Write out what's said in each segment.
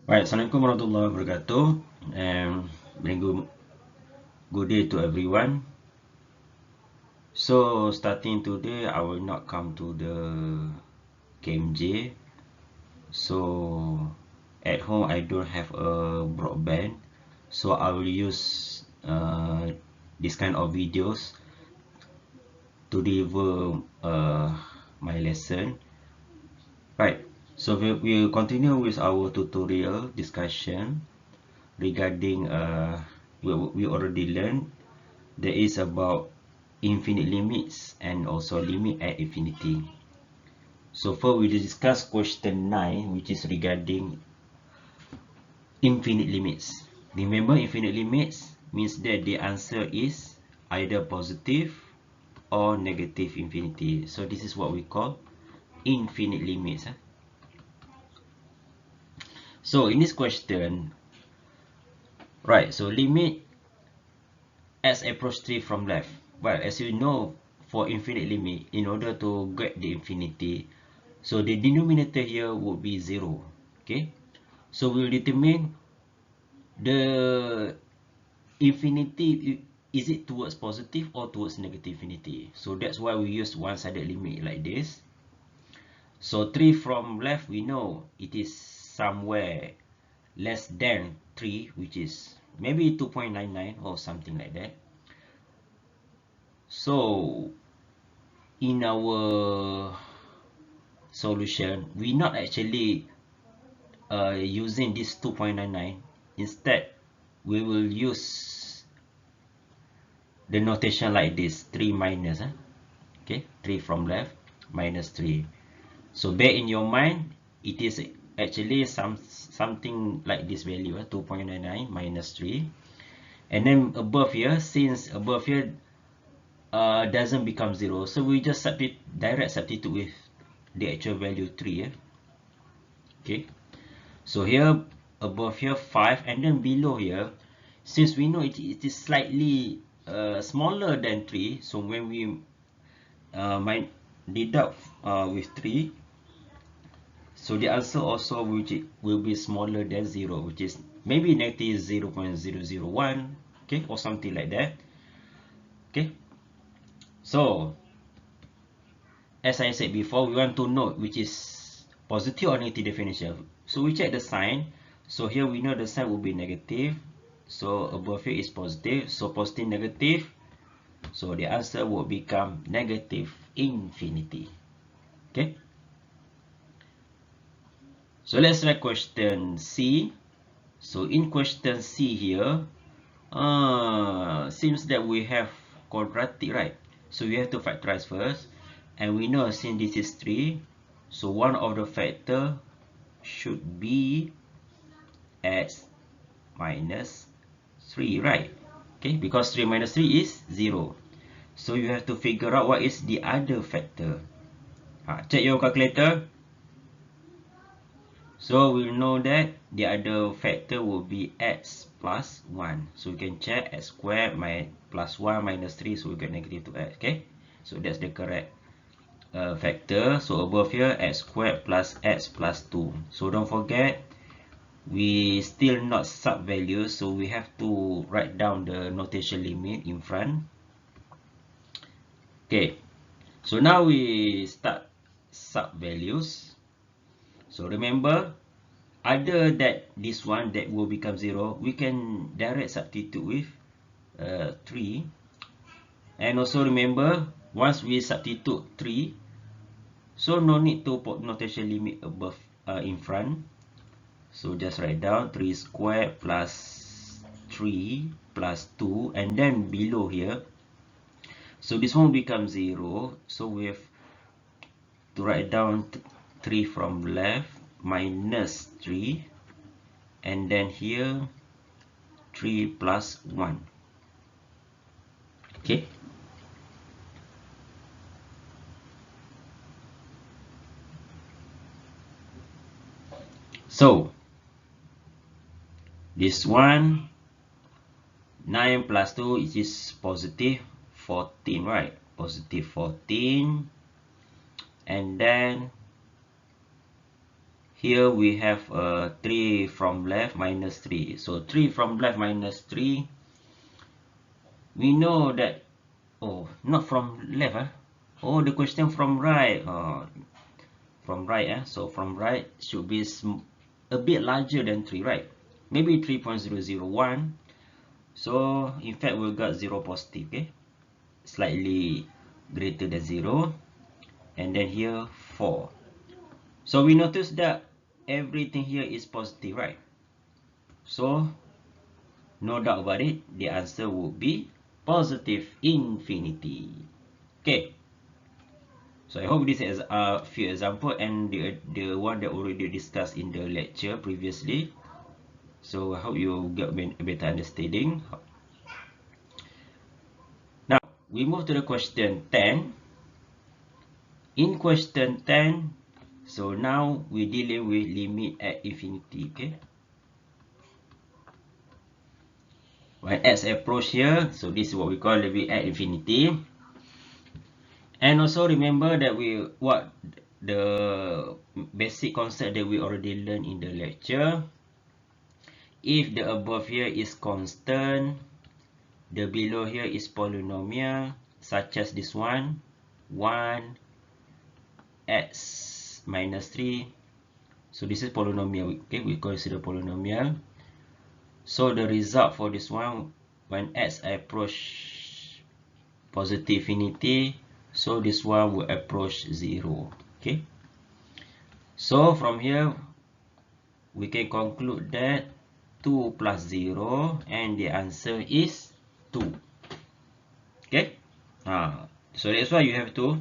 Right, Assalamualaikum warahmatullahi wabarakatuh, and good day to everyone. So starting today, I will not come to the KMJ. So at home, I don't have a broadband, so I will use this kind of videos to deliver my lesson. Right. So we will continue with our tutorial discussion regarding we already learned. There is about infinite limits and also limit at infinity. So first we discuss question 9, which is regarding infinite limits. Remember, infinite limits means that the answer is either positive or negative infinity. So this is what we call infinite limits. So in this question, right, so limit as approach 3 from left. Well, as you know, for infinite limit, in order to get the infinity, so the denominator here would be 0. Okay, so we'll determine the infinity, is it towards positive or towards negative infinity. So that's why we use one-sided limit like this. So 3 from left, we know it is somewhere less than 3, which is maybe 2.99 or something like that. So in our solution, we not actually using this 2.99. Instead, we will use the notation like this, 3 minus, okay, 3 from left minus 3. So bear in your mind, it is actually something like this value, 2.99 minus 3. And then above here, since above here doesn't become 0, so we just direct substitute with the actual value 3. Okay, so here above here 5, and then below here, since we know it is slightly smaller than 3, so when we might deduct with 3, so the answer also will be smaller than 0, which is maybe negative 0.001, okay, or something like that. Okay, so as I said before, we want to know which is positive or negative definition. So we check the sign. So here we know the sign will be negative. So above here is positive. So positive, negative. So the answer will become negative infinity. Okay. So let's try question C. So in question C here, seems that we have quadratic, right? So we have to factorize first. And we know since this is 3, so one of the factor should be x minus 3, right? Okay, because 3 minus 3 is 0. So you have to figure out what is the other factor. Check your calculator. So we'll know that the other factor will be x plus 1. So we can check x squared plus 1 minus 3, so we get negative 2x. Okay, so that's the correct factor. So above here, x squared plus x plus 2. So don't forget, we still not sub value, so we have to write down the notation limit in front. Okay, so now we start sub values. So remember, other that this one that will become 0, we can direct substitute with 3. And also remember, once we substitute 3, so no need to put notation limit above in front. So just write down 3 squared plus 3 plus 2, and then below here, so this one becomes 0. So we have to write down 3 from left minus 3, and then here 3 plus 1. Okay. So this one, 9 plus 2, it is positive 14, right? Positive 14. And then here we have 3 from left minus 3. So 3 from left minus 3. We know that, oh, not from left. Oh, the question from right. From right. So from right should be a bit larger than 3, right? Maybe 3.001. So in fact we got 0 positive, okay? Slightly greater than 0. And then here 4. So we notice that everything here is positive, right? So no doubt about it, the answer would be positive infinity. Okay. So I hope this is a few example and the one that already discussed in the lecture previously. So I hope you get a better understanding. Now we move to the question 10. In question 10, so now we're dealing with limit at infinity, okay? When x approach here, so this is what we call limit at infinity. And also remember that the basic concept that we already learned in the lecture. If the above here is constant, the below here is polynomial, such as this one, 1 x minus 3. So this is polynomial, okay? We consider polynomial. So the result for this one, when x approach positive infinity, so this one will approach 0, okay? So from here, we can conclude that 2 plus 0, and the answer is 2, okay? So that's why you have to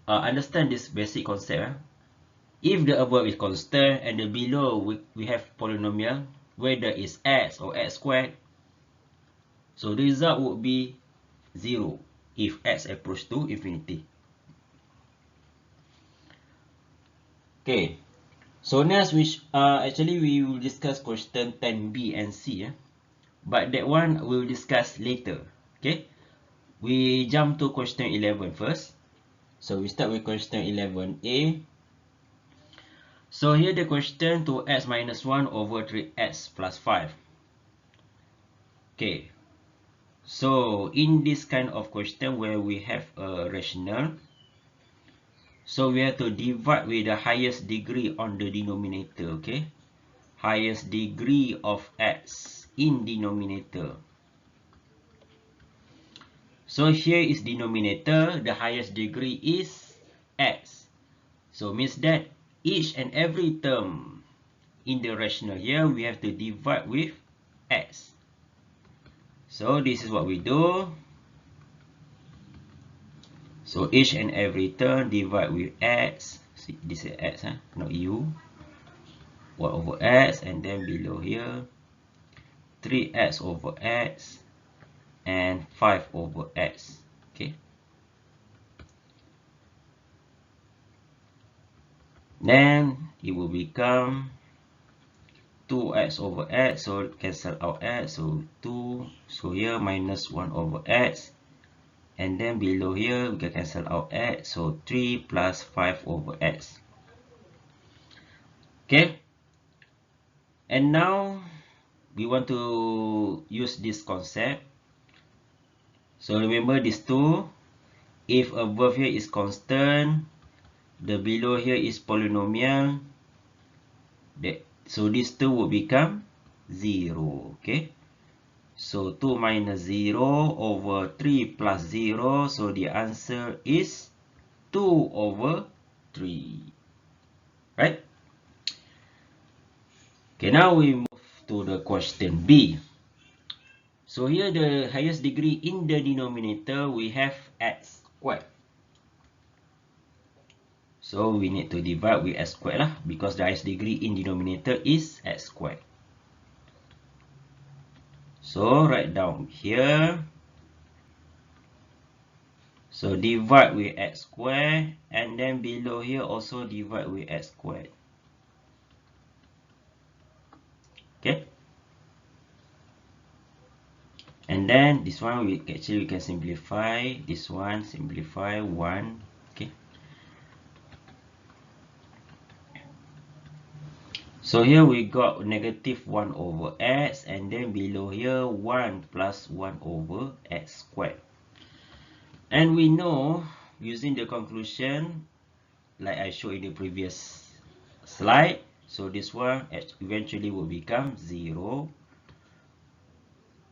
understand this basic concept. If the above is constant and the below we have polynomial, whether it's x or x squared, so the result would be 0 if x approach to infinity. Okay, so next actually we will discuss question 10b and c, but that one we will discuss later. Okay, we jump to question 11 first. So we start with question 11a. So here the question to x minus 1 over 3x plus 5. Okay, so in this kind of question where we have a rational, so we have to divide with the highest degree on the denominator, okay? Highest degree of x in denominator. So here is denominator, the highest degree is x. So means that each and every term in the rational here, we have to divide with x. So this is what we do. So each and every term divide with x. See, this is x, not u. 1 over x, and then below here 3x over x and 5 over x. Okay. Then it will become 2x over x, so cancel out x, so 2. So here minus 1 over x, and then below here we can cancel out x, so 3 plus 5 over x. Okay, and now we want to use this concept. So remember these two. If above here is constant, the below here is polynomial, so these two will become 0. Okay, so 2 minus 0 over 3 plus 0, so the answer is 2 over 3, right? Okay, now we move to the question B. So here the highest degree in the denominator, we have x squared. So we need to divide with x squared lah, because the highest degree in denominator is x squared. So write down here. So divide with x squared, and then below here also divide with x squared. Okay. And then this one we can simplify. This one simplify 1. Okay. So here we got negative 1 over x, and then below here 1 plus 1 over x squared. And we know, using the conclusion, like I showed in the previous slide, so this one eventually will become 0.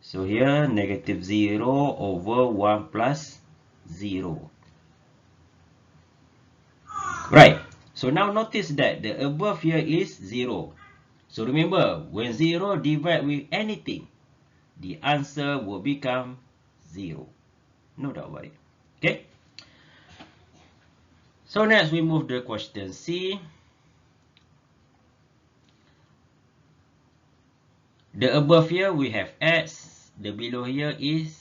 So here negative 0 over 1 plus 0. Right. So now notice that the above here is 0. So remember, when 0 divide with anything, the answer will become 0. No doubt about it. Okay. So next we move to question C. The above here we have x. The below here is,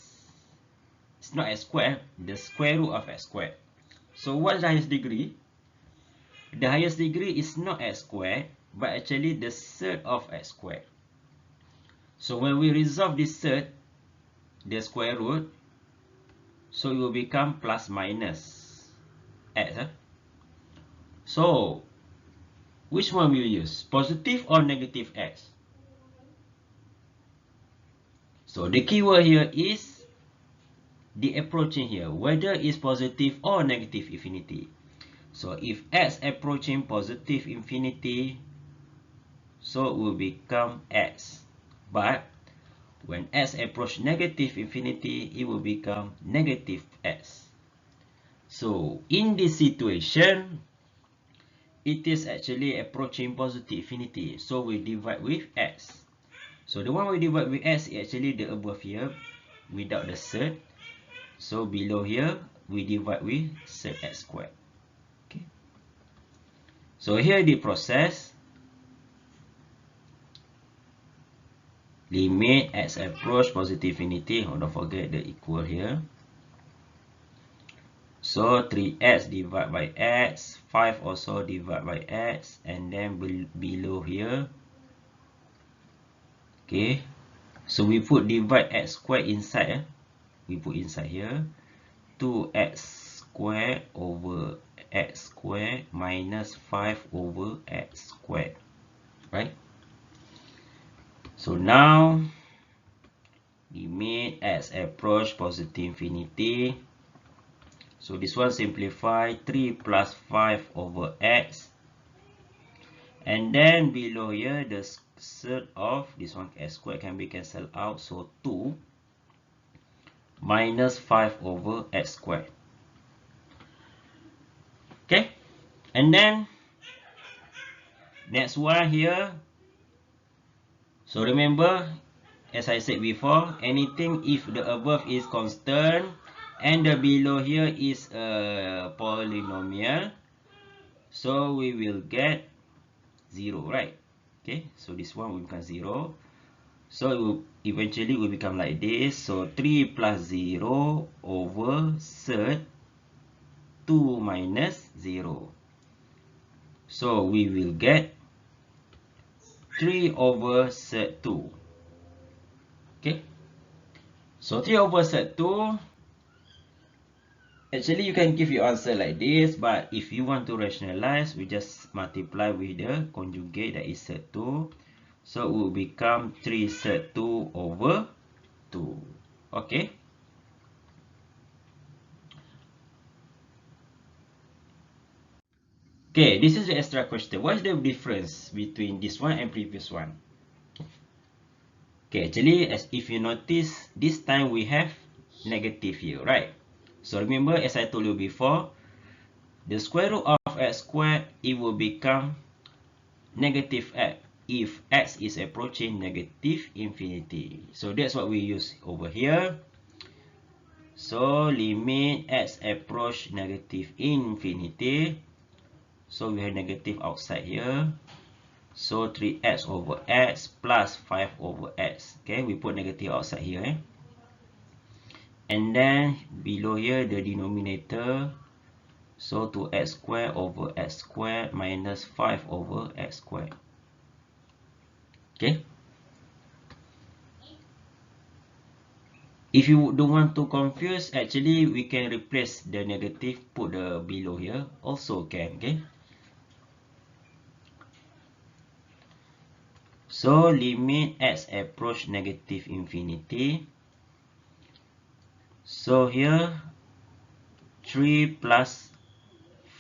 it's not x squared, the square root of x squared. So what's the highest degree? The highest degree is not x squared, but actually the surd of x squared. So when we resolve this surd, the square root, so it will become plus minus x. So which one will you use? Positive or negative x? So the keyword here is the approaching here, whether it's positive or negative infinity. So if x approaching positive infinity, so it will become x. But when x approach negative infinity, it will become negative x. So in this situation, it is actually approaching positive infinity. So we divide with x. So the one we divide with x is actually the above here without the surd. So below here we divide with surd x squared. Okay. So here the process. Limit x approach positive infinity. Oh, don't forget the equal here. So 3x divided by x, 5 also divided by x, and then below here. Okay, so we put divide x squared inside. We put inside here 2x squared over x squared minus 5 over x squared. Right? So now limit x approach positive infinity. So this one simplify 3 plus 5 over x. And then below here, the surd of this one x squared can be cancelled out. So 2 minus 5 over x squared. Okay. And then next one here. So remember, as I said before, anything if the above is constant and the below here is a polynomial, so we will get 0, right? Okay, so this one will become 0. So it will eventually will become like this. So 3 plus 0 over surd 2 minus 0. So we will get 3 over surd 2. Okay. So 3 over surd 2. Actually, you can give your answer like this, but if you want to rationalize, we just multiply with the conjugate, that is surd 2. So it will become 3 surd 2 over 2. Okay. Okay, this is the extra question. What is the difference between this one and previous one? Okay, actually, as if you notice, this time we have negative here, right? So remember, as I told you before, the square root of x squared, it will become negative x if x is approaching negative infinity. So that's what we use over here. So limit x approach negative infinity. So we have negative outside here. So 3x over x plus 5 over x. Okay, we put negative outside here. And then below here, the denominator. So 2x squared over x squared minus 5 over x squared. Okay. If you don't want to confuse, actually we can replace the negative, put the below here. Also can, okay. So limit x approach negative infinity. So here 3 plus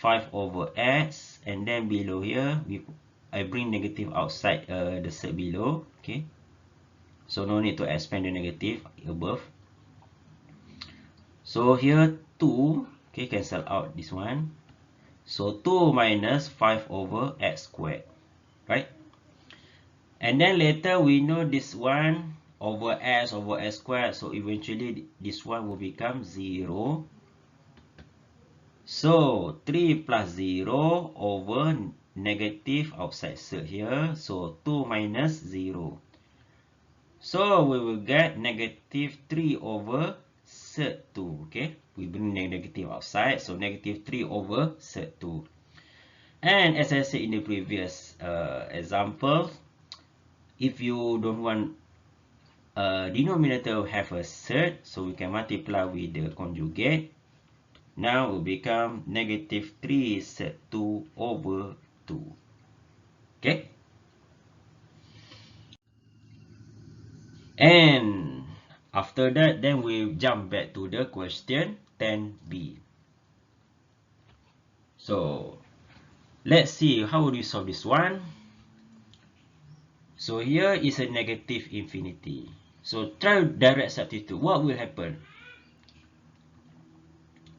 5 over x, and then below here I bring negative outside the set below. Okay, so no need to expand the negative above. So here 2, okay, cancel out this one. So 2 minus 5 over x squared, right? And then later we know this one over s squared, so eventually this one will become 0. So 3 plus 0 over negative outside cert here, so 2 minus 0. So we will get negative 3 over cert 2, okay? We bring negative outside, so negative 3 over cert 2. And as I said in the previous example, if you don't want denominator have a cert, so we can multiply with the conjugate. Now it will become negative 3 cert 2 over 2. Okay? And after that, then we jump back to the question 10b. So let's see how would you solve this one. So here is a negative infinity. So try direct substitute. What will happen?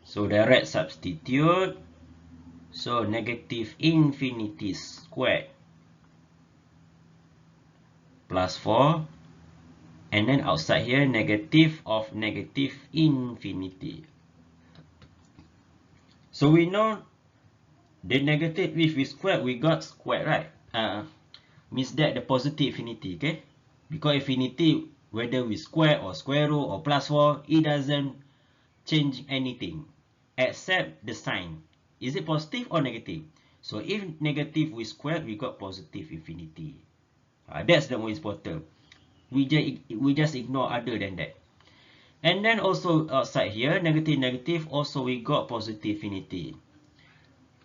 So direct substitute. So negative infinity squared plus 4. And then outside here, negative of negative infinity. So we know the negative, if we square, we got square, right? Means that the positive infinity, okay? Because infinity, whether we square or square root or plus 4, it doesn't change anything except the sign. Is it positive or negative? So if negative we square, we got positive infinity. That's the most important. We just ignore other than that. And then also outside here, negative, negative, also we got positive infinity.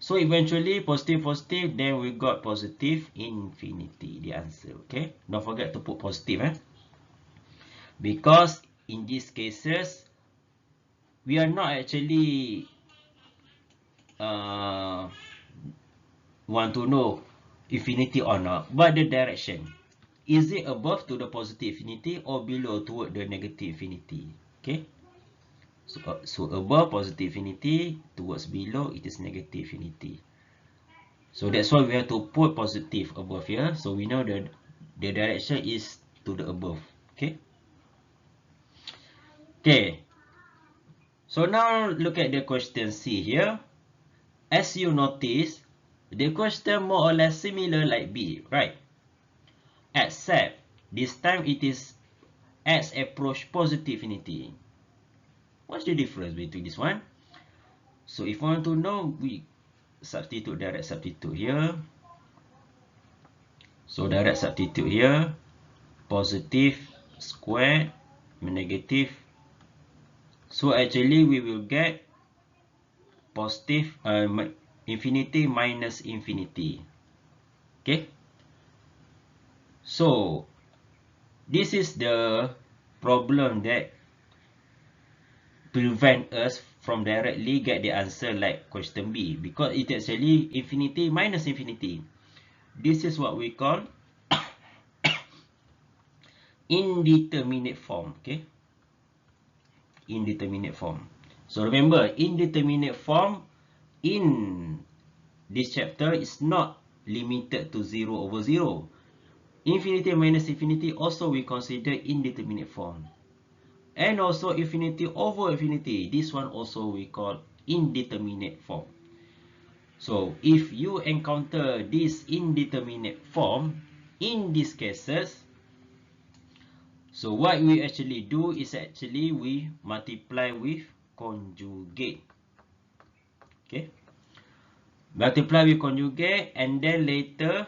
So eventually, positive, positive, then we got positive infinity, the answer, okay? Don't forget to put positive, because in these cases, we are not actually want to know infinity or not, but the direction. Is it above to the positive infinity or below toward the negative infinity? Okay? So above positive infinity, towards below it is negative infinity. So that's why we have to put positive above here. So we know the direction is to the above. Okay. Okay. So now look at the question C here. As you notice, the question more or less similar like B, right? Except this time it is as approach positive infinity. What's the difference between this one? So if we want to know, we substitute direct substitute here. So direct substitute here, positive square negative. So actually we will get positive infinity minus infinity. Okay. So this is the problem that prevent us from directly get the answer like question B, because it actually infinity minus infinity. This is what we call indeterminate form. Okay, indeterminate form. So remember, indeterminate form in this chapter is not limited to 0 over 0. Infinity minus infinity also we consider indeterminate form. And also infinity over infinity, this one also we call indeterminate form. So if you encounter this indeterminate form in these cases, so what we actually do is actually we multiply with conjugate. Okay, multiply with conjugate, and then later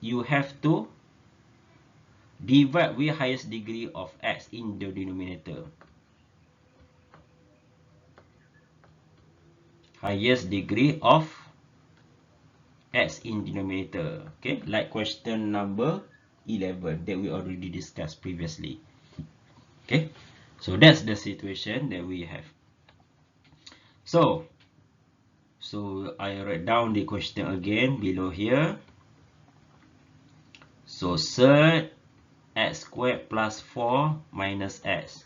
you have to divide with highest degree of x in the denominator. Highest degree of x in denominator. Okay, like question number 11 that we already discussed previously. Okay, so that's the situation that we have. So I write down the question again below here. So third x squared plus 4 minus x.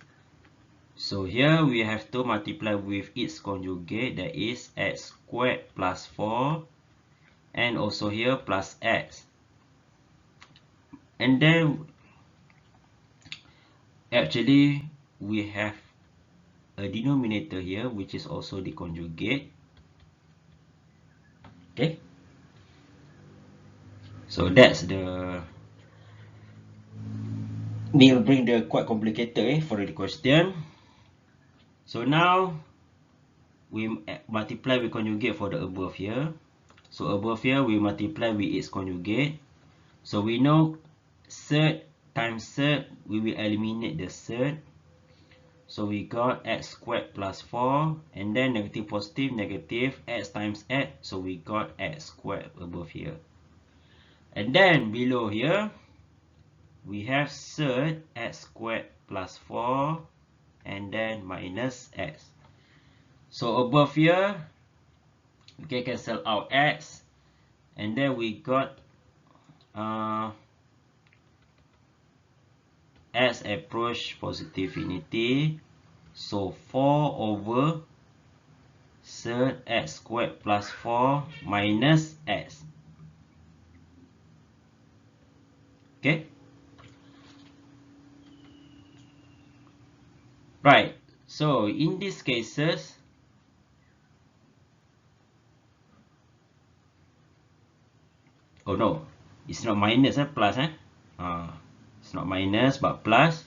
So here we have to multiply with its conjugate, that is x squared plus 4, and also here plus x. And then actually we have a denominator here which is also the conjugate. Okay, so that's the will bring the quite complicated for the question. So now we multiply with conjugate for the above here. So above here we multiply with its conjugate. So we know third times third, we will eliminate the third. So we got x squared plus 4, and then negative positive negative, x times x, so we got x squared above here. And then below here we have third x squared plus 4 and then minus x. So above here we can cancel out x, and then we got as approach positive infinity, so 4 over third x squared plus 4 minus x. Okay, right, so in these cases oh no, it's not minus, plus, it's not minus but plus.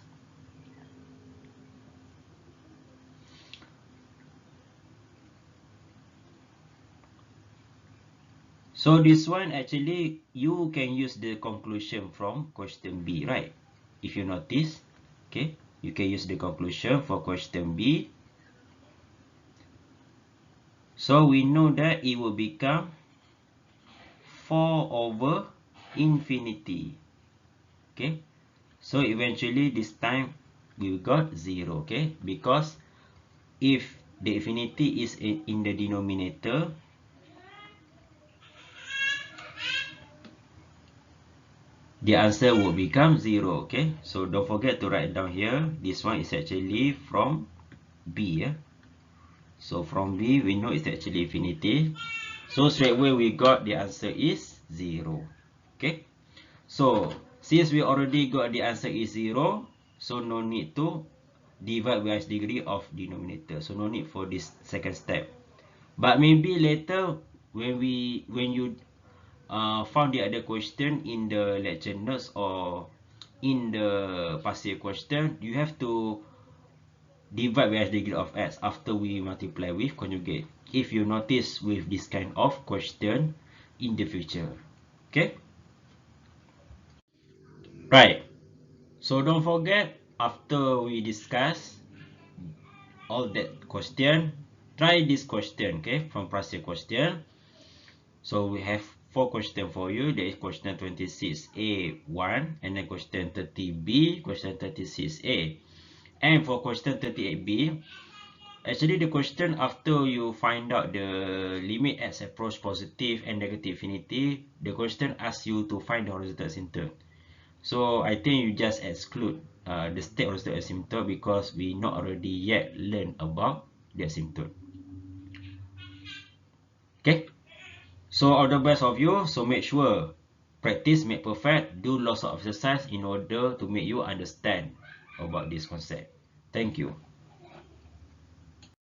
So this one actually you can use the conclusion from question B, right? If you notice, okay, you can use the conclusion for question B. So we know that it will become 4 over infinity. Okay, so eventually this time we got 0, okay, because if the infinity is in the denominator, the answer will become 0. Okay, so don't forget to write down here, this one is actually from B. So from B we know it's actually infinity, so straight away we got the answer is 0. Okay, so since we already got the answer is 0, so no need to divide by degree of denominator, so no need for this second step. But maybe later when you found the other question in the lecture notes or in the past year question, you have to divide by degree of x after we multiply with conjugate, if you notice with this kind of question in the future. Okay, right, so don't forget, after we discuss all that question, try this question, okay, from past year question. So we have 4 questions for you. There is question 26A1, and then question 30B, question 36A. And for question 38B, actually the question after you find out the limit as approach positive and negative infinity, the question asks you to find the horizontal asymptote. So I think you just exclude the state horizontal asymptote because we not already yet learned about the asymptote. Okay, so all the best of you. So make sure practice make perfect, do lots of exercise in order to make you understand about this concept. Thank you.